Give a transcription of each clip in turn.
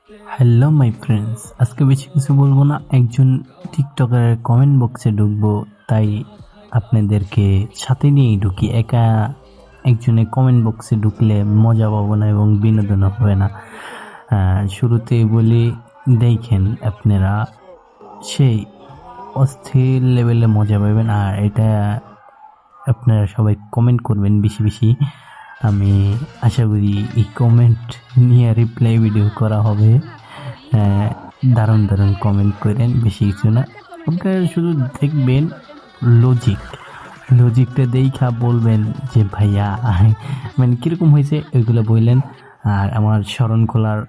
Hello my friends, আজকে বেশি কিছু বলবো না। একজন টিকটকারের কমেন্ট বক্সে ঢুকবো, তাই আপনাদেরকে সাথে নিয়েই ঢুকি। একা একজনে কমেন্ট বক্সে ঢুকলে মজা পাবো না এবং বিনোদন হবে না। শুরুতেই বলি, দেখেন আপনারা সেই অস্থির লেভেলে মজা পাবেন। আর এটা আপনারা সবাই কমেন্ট করবেন বেশি বেশি। আমি আশা করি এই কমেন্ট নিয়ে রিপ্লাই ভিডিও করা হবে। দারুণ দারুণ কমেন্ট করেন, বেশি কিছু না। আপনারা শুধু দেখবেন লজিকটা দেখা বলবেন যে ভাইয়া মানে কীরকম হয়েছে ওইগুলো বললেন। আর আমার শরণখোলার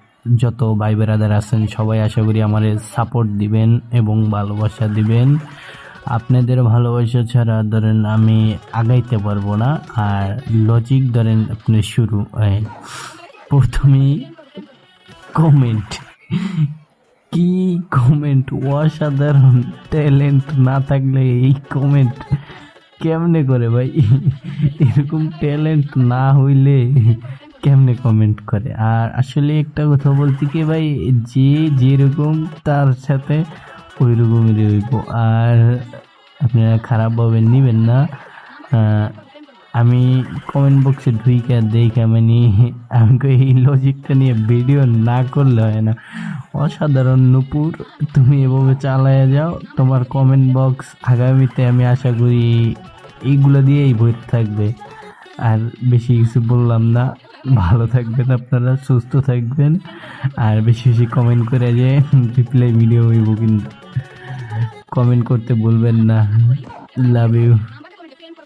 যত ভাই বেরাদার আছেন সবাই আশা করি আমার সাপোর্ট দিবেন এবং ভালোবাসা দিবেন। আপনাদের ভালোবাসা ছাড়া ধরেন আমি আগাইতে পারবো না। আর লজিক ধরেন আপনি শুরু প্রথমেই কমেন্ট, কি কমেন্ট! অসাধারণ! ট্যালেন্ট না থাকলে এই কমেন্ট কেমনে করে ভাই? এরকম ট্যালেন্ট না হইলে কেমনে কমেন্ট করে? আর আসলে একটা কথা বলতে কি ভাই, যে যেরকম তার সাথে ওই রকমই রইব। আর আপনারা খারাপভাবে নেবেন না। আমি কমেন্ট বক্সে ঢুইকা দেখে মানে আমাকে এই লজিকটা নিয়ে ভিডিও না করলে হয় না। অসাধারণ নূপুর, তুমি এভাবে চালায়া যাও। তোমার কমেন্ট বক্স আগামীতে আমি আশা করি এইগুলো দিয়েই ভরে থাকবে। আর বেশি কিছু বললাম না। ভালো থাকবেন আপনারা, সুস্থ থাকবেন। আর বেশি বেশি কমেন্ট করে যে রিপ্লাই ভিডিও হইব, কিন্তু কমেন্ট করতে বলবেন না। Love you.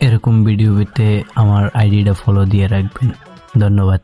এরকম ভিডিও পেতে আমার আইডিটা ফলো দিয়ে রাখবেন। ধন্যবাদ।